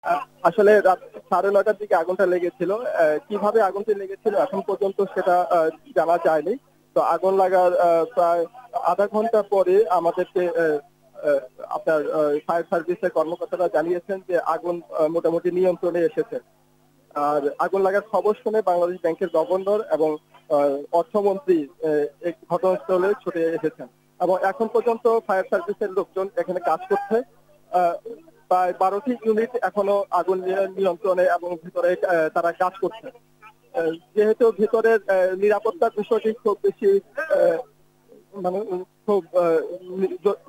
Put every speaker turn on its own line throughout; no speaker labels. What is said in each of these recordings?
আসলে রাত 9:30টার দিকে আগুনটা লেগেছিল। কিভাবে আগুনটা লেগেছিল এখন পর্যন্ত সেটা জানা যায়নি। তো আগুন লাগার প্রায় আধা ঘন্টা পরে আমাদেরকে আহ, আপনার ফায়ার সার্ভিসের কর্মকর্তারা জানিয়েছেন যে আগুন মোটামুটি নিয়ন্ত্রণে এসেছে। আর আগুন লাগার খবর শুনে বাংলাদেশ ব্যাংকের গভর্নর এবং অর্থমন্ত্রী এই ঘটনাস্থলে ছুটে এসেছেন এবং এখন পর্যন্ত ফায়ার সার্ভিসের লোকজন এখানে কাজ করছে। আহ, প্রায় 12টি ইউনিট এখনো আগুন নিয়ন্ত্রণে এবং ভিতরে তারা কাজ করছে। যেহেতু ভিতরের নিরাপত্তার বিষয়টি খুব বেশি মানে খুব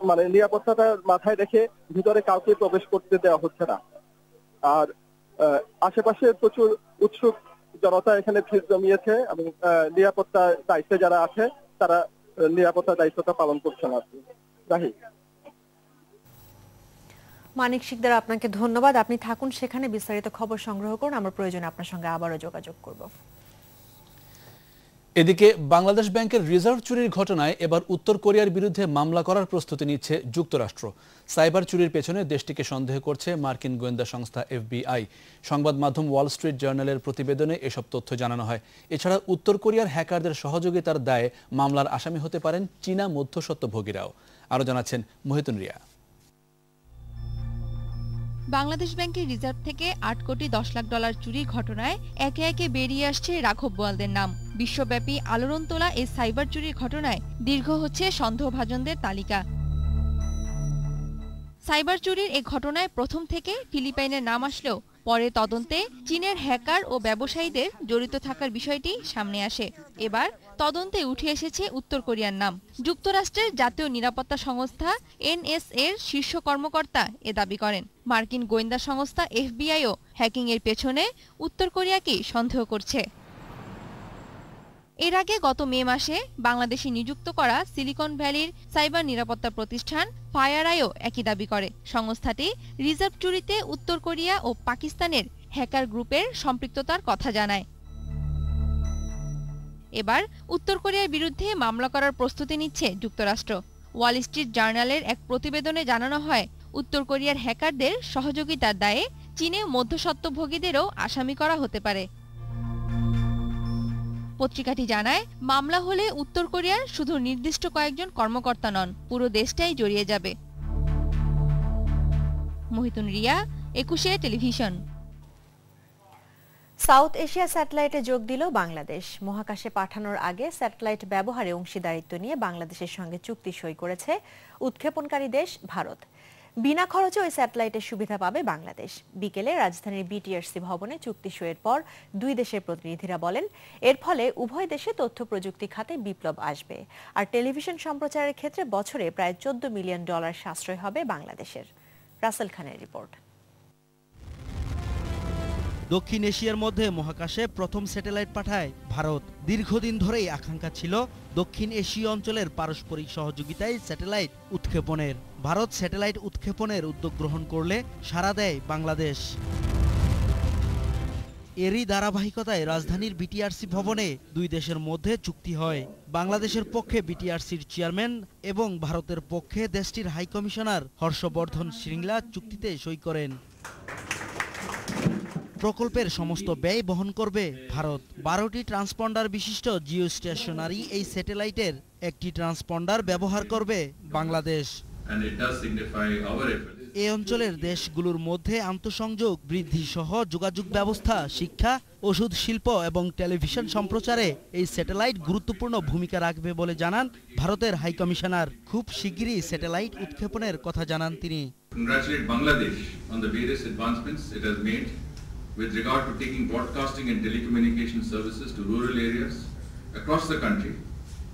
মানে নিরাপত্তাটা মাথায় রেখে ভিতরে কাউকে প্রবেশ করতে দেওয়া হচ্ছে না। আর আশেপাশে প্রচুর উৎসুক জনতা এখানে ভিড় জমিয়েছে এবং নিরাপত্তার দায়িত্বে যারা আছে তারা নিরাপত্তার দায়িত্বটা পালন করছে না। রাহি,
মানিক শিকদার, আপনাকে ধন্যবাদ। আপনি থাকুন সেখানে, বিস্তারিত খবর সংগ্রহ করুন। আমরা প্রয়োজনে আপনার সঙ্গে আবারও যোগাযোগ করব।
এদিকে বাংলাদেশ ব্যাংকের রিজার্ভ চুরির ঘটনায় এবার উত্তর কোরিয়ার বিরুদ্ধে মামলা করার প্রস্তুতি নিচ্ছে যুক্তরাষ্ট্র। সাইবার চুরির পেছনে দেশটিকে সন্দেহ করছে মার্কিন গোয়েন্দা সংস্থা FBI। সংবাদ মাধ্যম ওয়াল স্ট্রিট জার্নালের প্রতিবেদনে এসব তথ্য জানানো হয়। এছাড়া উত্তর কোরিয়ার হ্যাকারদের সহযোগিতার দায়ে মামলার আসামি হতে পারেন চীনা মধ্যস্বত্বভোগীরাও। আরও জানাচ্ছেন মহিতুন রিয়া।
বাংলাদেশ ব্যাংকের রিজার্ভ থেকে ৮ কোটি ১০ লাখ ডলার চুরির ঘটনায় একে একে বেরিয়ে আসছে রাঘব বোয়ালদের নাম। বিশ্বব্যাপী আলোড়ন তোলা এই সাইবার চুরির ঘটনায় দীর্ঘ হচ্ছে সন্দেহভাজনদের তালিকা। সাইবার চুরির এ ঘটনায় প্রথম থেকে ফিলিপাইনের নাম আসলেও পরে তদন্তে চীনের হ্যাকার ও ব্যবসায়ীদের জড়িত থাকার বিষয়টি সামনে আসে। এবার তদন্তে উঠে এসেছে উত্তর কোরিয়ার নাম। যুক্তরাষ্ট্রের জাতীয় নিরাপত্তা সংস্থা NSA এর শীর্ষ কর্মকর্তা এ দাবি করেন। মার্কিন গোয়েন্দা সংস্থা FBIও হ্যাকিং এর পেছনে উত্তর কোরিয়াকেই সন্দেহ করছে। এর আগে গত মে মাসে বাংলাদেশে নিযুক্ত করা সিলিকন ভ্যালির সাইবার নিরাপত্তা প্রতিষ্ঠান ফায়ারআইও একই দাবি করে। সংস্থাটি রিজার্ভ চুরিতে উত্তর কোরিয়া ও পাকিস্তানের হ্যাকার গ্রুপের সম্পৃক্ততার কথা জানায়। এবার উত্তর কোরিয়ার বিরুদ্ধে মামলা করার প্রস্তুতি নিচ্ছে যুক্তরাষ্ট্র। ওয়াল স্ট্রিট জার্নালের এক প্রতিবেদনে জানানো হয়, উত্তর কোরিয়ার হ্যাকারদের সহযোগিতার দায়ে চীনে মধ্যস্বত্বভোগীদেরও আসামি করা হতে পারে। পত্রিকাটি জানায়, মামলা হলে উত্তর কোরিয়ার শুধু নির্দিষ্ট কয়েকজন কর্মকর্তা নন, পুরো দেশটাই জড়িয়ে যাবে। মহিতুন রিয়া, 21 টেলিভিশন।
সাউথ এশিয়া স্যাটেলাইটে যোগ দিল বাংলাদেশ। মহাকাশে পাঠানোর আগে স্যাটেলাইট ব্যবহারে অংশীদারিত্ব নিয়ে বাংলাদেশের সঙ্গে চুক্তি সই করেছে উৎক্ষেপণকারী দেশ ভারত। বিনা খরচে ওই স্যাটেলাইটের সুবিধা পাবে বাংলাদেশ। বিকেলে রাজধানীর BTRC ভবনে চুক্তি সইয়ের পর দুই দেশের প্রতিনিধিরা বলেন, এর ফলে উভয় দেশে তথ্য প্রযুক্তি খাতে বিপ্লব আসবে। আর টেলিভিশন সম্প্রচারের ক্ষেত্রে বছরে প্রায় $14 মিলিয়ন সাশ্রয় হবে বাংলাদেশের। রাসেল খানের রিপোর্ট।
দক্ষিণ এশিয়ার মধ্যে মহাকাশে প্রথম স্যাটেলাইট পাঠায় ভারত। দীর্ঘদিন ধরেই আকাঙ্ক্ষা ছিল দক্ষিণ এশীয় অঞ্চলের পারস্পরিক সহযোগিতায় স্যাটেলাইট উৎক্ষেপণের। ভারত স্যাটেলাইট উৎক্ষেপণের উদ্যোগ গ্রহণ করলে সাড়া দেয় বাংলাদেশ। এরই ধারাবাহিকতায় রাজধানীর BTRC ভবনে দুই দেশের মধ্যে চুক্তি হয়। বাংলাদেশের পক্ষে BTRCর চেয়ারম্যান এবং ভারতের পক্ষে দেশটির হাইকমিশনার হর্ষবর্ধন শ্রীংলা চুক্তিতে সই করেন। প্রকল্পের সমস্ত ব্যয় বহন করবে ভারত। 12টি ট্রান্সপন্ডার বিশিষ্ট জিও স্টেশনারি এই স্যাটেলাইটের একটি ট্রান্সপন্ডার ব্যবহার করবে বাংলাদেশ। এই অঞ্চলের দেশগুলোর মধ্যে আন্তঃসংযোগ বৃদ্ধি সহ যোগাযোগ ব্যবস্থা, শিক্ষা, ওষুধ শিল্প এবং টেলিভিশন সম্প্রচারে এই স্যাটেলাইট গুরুত্বপূর্ণ ভূমিকা রাখবে বলে জানান ভারতের হাইকমিশনার। খুব শিগগিরই স্যাটেলাইট উৎক্ষেপণের কথা জানান তিনি।
With regard to taking broadcasting and telecommunication services to rural areas across the country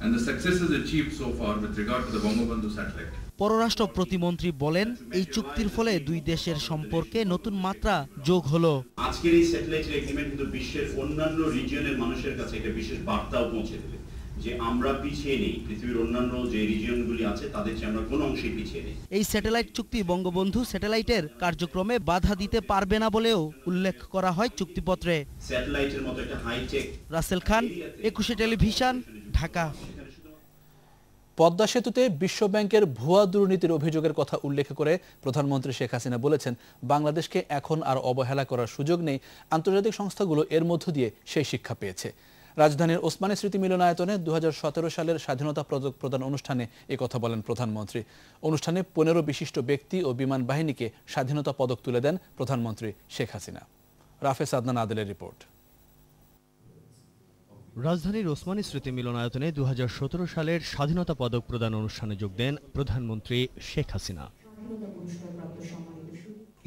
and the successes achieved so far with regard to the Bangabandhu satellite.
পররাষ্ট্র প্রতিমন্ত্রী বলেন, এই চুক্তির ফলে দুই দেশের সম্পর্কে নতুন মাত্রা যোগ হলো।
আজকের এই স্যাটেলাইট এগ্রিমেন্ট কিন্তু বিশ্বের অন্যান্য রিজিয়নের মানুষের কাছে একটা বিশেষ বার্তাও পৌঁছে দেবে যে আমরা পিছিয়ে নেই, পৃথিবীর অন্যান্য যে রিজিয়নগুলি আছে তাদের চেয়ে আমরা কোনো অংশেই পিছিয়ে নেই।
এই স্যাটেলাইট চুক্তি বঙ্গবন্ধু স্যাটেলাইটের কার্যক্রমে বাধা দিতে পারবে না বলেও উল্লেখ করা হয় চুক্তিপত্রে।
স্যাটেলাইটের মতো একটা hitech. Rasel Khan, 21 television, Dhaka.
And it does signify our efforts.
Rasel Khan, 21 television, Dhaka.
Padma সেতুতে বিশ্বব্যাংকের ভুয়া দুর্নীতির অভিযোগের কথা উল্লেখ করে প্রধানমন্ত্রী শেখ হাসিনা বলেছেন, বাংলাদেশকে এখন আর অবহেলা করার সুযোগ নেই। আন্তর্জাতিক সংস্থাগুলো এর মধ্য দিয়ে সেই শিক্ষা পেয়েছে। রাজধানীর ওসমানী স্মৃতি মিলনায়তনে 2017 সালের স্বাধীনতা পদক প্রদান অনুষ্ঠানে একথা বলেন প্রধানমন্ত্রী। অনুষ্ঠানে 15 বিশিষ্ট ব্যক্তি ও বিমান বাহিনীকে স্বাধীনতা পদক তুলে দেন প্রধানমন্ত্রী শেখ হাসিনা। রাফেজ আদনান আদেলের রিপোর্ট।
রাজধানীর ওসমানী স্মৃতি মিলনায়তনে 2017 সালের স্বাধীনতা পদক প্রদান অনুষ্ঠানে যোগ দেন প্রধানমন্ত্রী শেখ হাসিনা।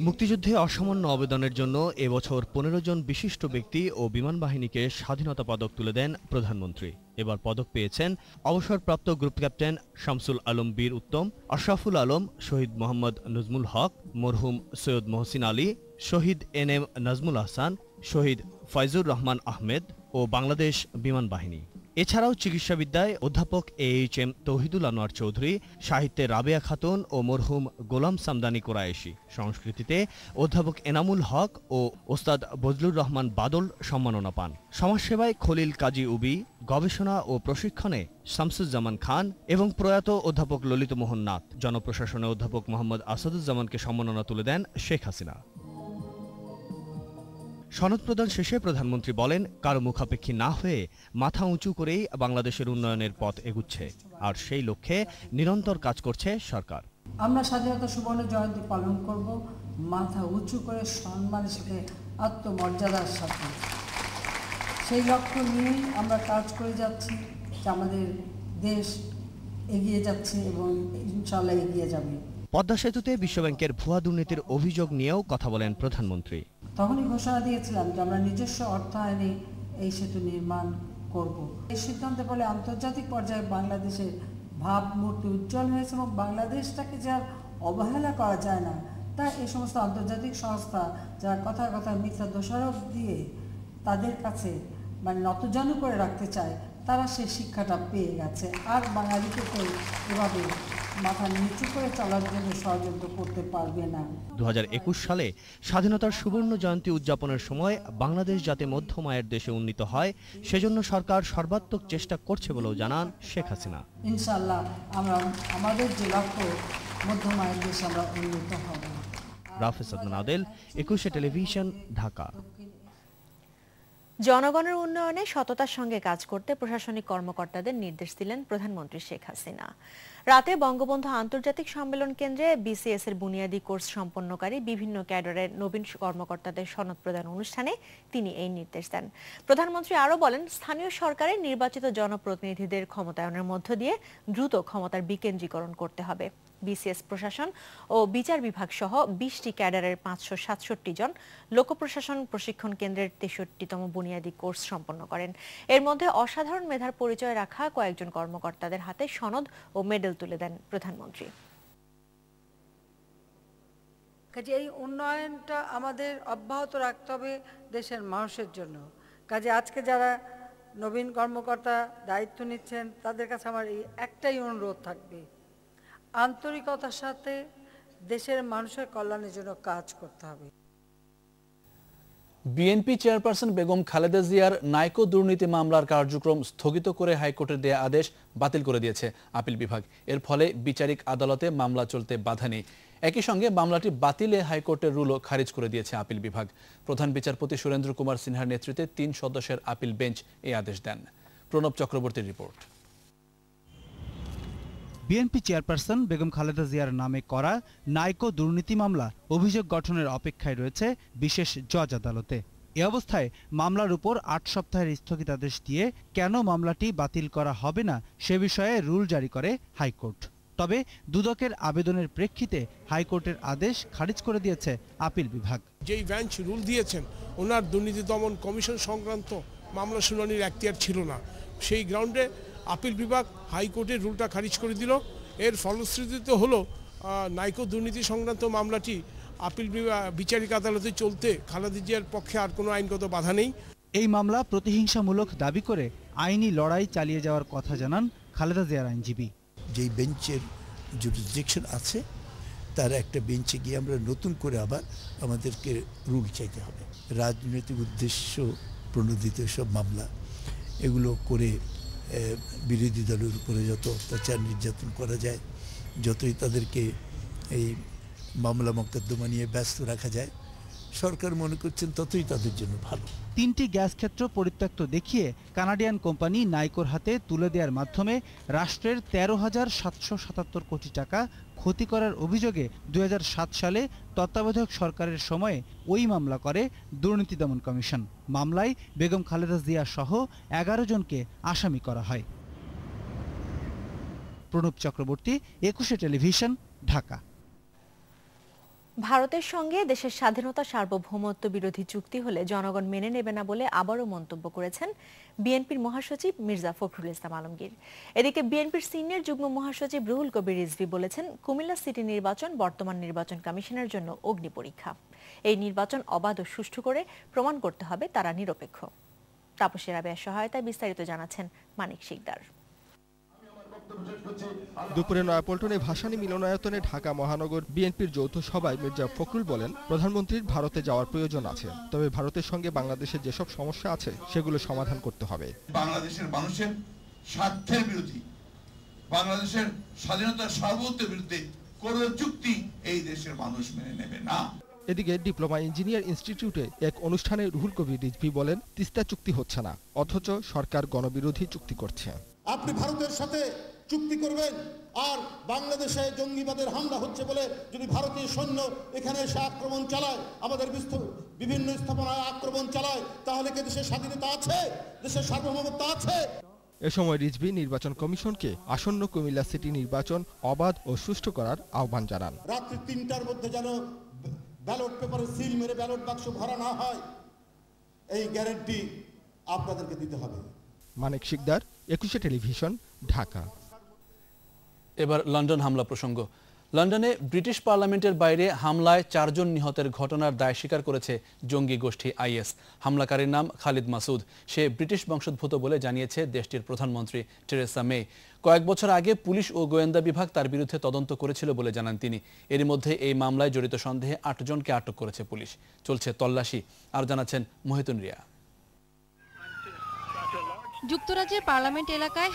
মুক্তিযুদ্ধে অসামান্য অবদানের জন্য এবছর 15 জন বিশিষ্ট ব্যক্তি ও বিমান বাহিনীকে স্বাধীনতা পদক তুলে দেন প্রধানমন্ত্রী। এবার পদক পেয়েছেন অবসরপ্রাপ্ত গ্রুপ ক্যাপ্টেন শামসুল আলম বীর উত্তম, আশরাফুল আলম, শহীদ মোহাম্মদ নজমুল হক, মরহুম সৈয়দ মহসিন আলী, শহীদ NM নাজমুল আহসান, শহীদ ফয়জুর রহমান আহমেদ ও বাংলাদেশ বিমান বাহিনী। এছাড়াও চিকিৎসাবিদ্যায় অধ্যাপক AHM তৌহিদুল আনোয়ার চৌধুরী, সাহিত্যে রাবেয়া খাতুন ও মরহুম গোলাম সামদানি কোরায়েশি, সংস্কৃতিতে অধ্যাপক এনামুল হক ও ওস্তাদ বজলুর রহমান বাদল সম্মাননা পান। সমাজসেবায় খলিল কাজী উবি, গবেষণা ও প্রশিক্ষণে শামসুজ্জামান খান এবং প্রয়াত অধ্যাপক ললিতমোহন নাথ, জনপ্রশাসনে অধ্যাপক মোহাম্মদ আসাদুজ্জামানকে সম্মাননা তুলে দেন শেখ হাসিনা। সনদ প্রদান শেষে প্রধানমন্ত্রী বলেন, কারো মুখাপেক্ষী না হয়ে মাথা উঁচু করেই বাংলাদেশের উন্নয়নের পথ এগুচ্ছে, আর সেই লক্ষ্যে নিরন্তর কাজ করছে সরকার।
আমরা স্বাধীনতা সুবর্ণ জয়ন্তী পালন করব মাথা উঁচু করে, সম্মানের সাথে, আত্মমর্যাদার সাথে। সেই লক্ষ্য নিয়েই আমরা কাজ করে যাচ্ছি যে আমাদের দেশ এগিয়ে যাচ্ছে এবং ইনশাআল্লাহ এগিয়ে যাবে।
পদ্মা সেতুতে বিশ্বব্যাংকের ভুয়া দুর্নীতির অভিযোগ নিয়েও কথা বলেন প্রধানমন্ত্রী।
তখনই ঘোষণা দিয়েছিলাম যে আমরা নিজস্ব অর্থায়নে এই সেতু নির্মাণ করব। এই সিদ্ধান্তের ফলে আন্তর্জাতিক পর্যায়ে বাংলাদেশের ভাবমূর্তি উজ্জ্বল হয়েছে এবং বাংলাদেশটাকে যে আর অবহেলা করা যায় না, তাই এই সমস্ত আন্তর্জাতিক সংস্থা যারা কথায় কথায় মিথ্যা দোষারোপ দিয়ে তাদের কাছে নতজানু করে রাখতে চায়, তারা সেই শিক্ষাটা পেয়ে গেছে। আর বাঙালিকে কেউ এভাবে মাথা নিচু করে চলার জন্য ষড়যন্ত্র করতে পারবে না।
2021 সালে স্বাধীনতার সুবর্ণ জয়ন্তী উদযাপনের সময় বাংলাদেশ যাতে মধ্যম আয়ের দেশে উন্নীত হয়, সেজন্য সরকার সর্বাত্মক চেষ্টা করছে বলেও জানান শেখ হাসিনা।
ইনশাআল্লাহ আমরা আমাদের যে লক্ষ্য, মধ্যম আয়ের দেশে আমরা উন্নীত হব।
রাফেজ আদনান আদেল, 21 টেলিভিশন, ঢাকা।
জনগণের উন্নয়নে সততার সঙ্গে কাজ করতে প্রশাসনিক কর্মকর্তাদের নির্দেশ দিলেন প্রধানমন্ত্রী শেখ হাসিনা। রাতে বঙ্গবন্ধু আন্তর্জাতিক সম্মেলন কেন্দ্রে BCS এর বুনিয়াদী কোর্স সম্পন্নকারী বিভিন্ন ক্যাডারের নবীন কর্মকর্তাদের সনদ প্রদান অনুষ্ঠানে তিনি এই নির্দেশ দেন। প্রধানমন্ত্রী আরও বলেন, স্থানীয় সরকারের নির্বাচিত জনপ্রতিনিধিদের ক্ষমতায়নের মধ্য দিয়ে দ্রুত ক্ষমতার বিকেন্দ্রীকরণ করতে হবে। BCS প্রশাসন ও বিচার বিভাগ সহ 20টি ক্যাডারের 567 জন লোকপ্রশাসন প্রশিক্ষণ কেন্দ্রের 63তম বুনিয়াদী কোর্স সম্পন্ন করেন। এর মধ্যে অসাধারণ মেধার পরিচয় রাখা কয়েকজন কর্মকর্তাদের হাতে সনদ ও মেডেল তুলে দেন প্রধানমন্ত্রী।
কাজে এই উন্নয়নটা আমাদের অব্যাহত রাখতে হবে দেশের মানুষের জন্য। কাজে আজকে যারা নবীন কর্মকর্তা দায়িত্ব নিচ্ছেন, তাদের কাছে আমার এই একটাই অনুরোধ থাকবে, আন্তরিকতার সাথে দেশের মানুষের কল্যাণের জন্য কাজ করতে হবে।
বিএনপি চেয়ারপারসন বেগম খালেদা জিয়ার নাইকো দুর্নীতি মামলার কার্যক্রম স্থগিত করে হাইকোর্টের দেয়া আদেশ বাতিল করে দিয়েছে আপিল বিভাগ। এর ফলে বিচারিক আদালতে মামলা চলতে বাধা নেই। একই সঙ্গে মামলাটি বাতিলে হাইকোর্টের রুলও খারিজ করে দিয়েছে আপিল বিভাগ। প্রধান বিচারপতি সুরেন্দ্র কুমার সিনহার নেতৃত্বে 3 সদস্যের আপিল বেঞ্চ এই আদেশ দেন। প্রণব চক্রবর্তীর report.
BNP chairperson Begum Khaleda জিয়ার নামে করা নাইকো দুর্নীতি মামলা অভিযোগ গঠনের অপেক্ষায় রয়েছে বিশেষ জজ আদালতে। এ অবস্থায় মামলার উপর 8 সপ্তাহের স্থগিতাদেশ দিয়ে কেন মামলাটি বাতিল করা হবে না সে বিষয়ে রুল জারি করে হাইকোর্ট। তবে দুদকের আবেদনের প্রেক্ষিতে হাইকোর্টের আদেশ খারিজ করে দিয়েছে আপিল বিভাগ।
যেই বেঞ্চ রুল দিয়েছেন, ওনার দুর্নীতি দমন কমিশন সংক্রান্ত মামলা শুনানির এখতিয়ার ছিল না, সেই গ্রাউন্ডে আপিল বিভাগ হাইকোর্টের রুলটা খারিজ করে দিল। এর ফলশ্রুতিতে হলো নাইকো দুর্নীতি সংক্রান্ত মামলাটি আপিল বিচারিক আদালতে চলতে খালেদা জিয়ার পক্ষে আর কোনো আইনগত বাধা নেই।
এই মামলা প্রতিহিংসামূলক দাবি করে আইনি লড়াই চালিয়ে যাওয়ার কথা জানান খালেদা জিয়ার আইনজীবী।
যেই বেঞ্চের জুরিসডিকশন আছে, তার একটা বেঞ্চে গিয়ে আমরা নতুন করে আবার আমাদেরকে রুল চাইতে হবে। রাজনৈতিক উদ্দেশ্য প্রণোদিত সব মামলা এগুলো করে বিরোধী দলের উপরে যত অত্যাচার নির্যাতন করা যায়, যতই তাদেরকে এই মামলা মোকদ্দমা নিয়ে ব্যস্ত রাখা যায়, সরকার মনে করছেন ততই তাদের জন্য ভালো।
3টি গ্যাস ক্ষেত্র পরিত্যক্ত দেখিয়ে কানাডিয়ান কোম্পানি নাইকোর হাতে তুলে দেওয়ার মাধ্যমে রাষ্ট্রের 13,777 কোটি টাকা ক্ষতি করার অভিযোগে 2007 সালে তত্ত্বাবধায়ক সরকারের সময়ে ওই মামলা করে দুর্নীতি দমন কমিশন। মামলায় বেগম খালেদা জিয়া সহ 11 জনকে আসামি করা হয়। প্রণব চক্রবর্তী, 21 টেলিভিশন, ঢাকা।
ভারতের সঙ্গে দেশের স্বাধীনতা সার্বভৌমত্ব বিরোধী চুক্তি হলে জনগণ মেনে নেবে না বলে আবারও মন্তব্য করেছেন বিএনপির মহাসচিব মির্জা ফখরুল ইসলাম আলমগীর। এদিকে বিএনপির সিনিয়র যুগ্ম মহাসচিব রুহুল কবির রিজভী বলেছেন, কুমিল্লা সিটি নির্বাচন বর্তমান নির্বাচন কমিশনের জন্য অগ্নি পরীক্ষা। এই নির্বাচন অবাধ ও সুষ্ঠু করে প্রমাণ করতে হবে তারা নিরপেক্ষ। তাপসী রাবেয়ার সহায়তায় বিস্তারিত জানাচ্ছেন মানিক শিকদার।
দুপুরে নয়াপল্টনে ভাসানী মিলনায়তনে ঢাকা মহানগর বিএনপির যৌথ সভায় মির্জা ফখরুল বলেন, প্রধানমন্ত্রীর ভারতে যাওয়ার প্রয়োজন আছে, তবে ভারতের সঙ্গে বাংলাদেশের যেসব সমস্যা আছে সেগুলো সমাধান করতে হবে।
বাংলাদেশের মানুষের স্বার্থের বিরোধী, বাংলাদেশের স্বাধীনতার সার্বভৌমত্বের বিরুদ্ধে কোনো চুক্তি এই দেশের মানুষ মেনে নেবে না।
এদিকে ডিপ্লোমা ইঞ্জিনিয়ার ইনস্টিটিউটে এক অনুষ্ঠানে রুহুল কবির রিজভী বলেন, তিস্তা চুক্তি হচ্ছে না, অথচ সরকার গণবিরোধী চুক্তি করছে।
আপনি ভারতের সাথে চুক্তি করবেন আর বাংলাদেশে জঙ্গিবাদের হামলা হচ্ছে বলে যদি ভারতীয় সৈন্য এখানে এসে আক্রমণ চালায়, আমাদের বিভিন্ন স্থাপনায় আক্রমণ চালায়, তাহলে কি দেশের স্বাধীনতা আছে, দেশের সার্বভৌমত্ব আছে?
এ সময় রিজভী নির্বাচন কমিশনকে আসন্ন কুমিল্লা সিটি নির্বাচন অবাধ ও সুষ্ঠু করার আহ্বান জানান।
রাত্রি 3টার মধ্যে যেন ব্যালট পেপারে সিল মেরে ব্যালট বাক্স ভরা না হয়, এই গ্যারান্টি আপনাদেরকে দিতে হবে।
মানিক শিকদার, 21 টেলিভিশন, ঢাকা।
এবার লন্ডন হামলা প্রসঙ্গ। লন্ডনে ব্রিটিশ পার্লামেন্টের বাইরে হামলায় 4 জন নিহতের ঘটনার দায় স্বীকার করেছে জঙ্গি গোষ্ঠী আইএস। হামলাকারীর নাম খালিদ মাসুদ। সে ব্রিটিশ বংশোদ্ভূত বলে জানিয়েছে দেশটির প্রধানমন্ত্রী টেরেসা মে। কয়েক বছর আগে পুলিশ ও গোয়েন্দা বিভাগ তার বিরুদ্ধে তদন্ত করেছিল বলে জানান তিনি। এরই মধ্যে এই মামলায় জড়িত সন্দেহে 8 জনকে আটক করেছে পুলিশ। চলছে তল্লাশি। আর জানাচ্ছেন মহিতুন রিয়া।
যুক্তরাজ্যের পার্লামেন্ট এলাকায়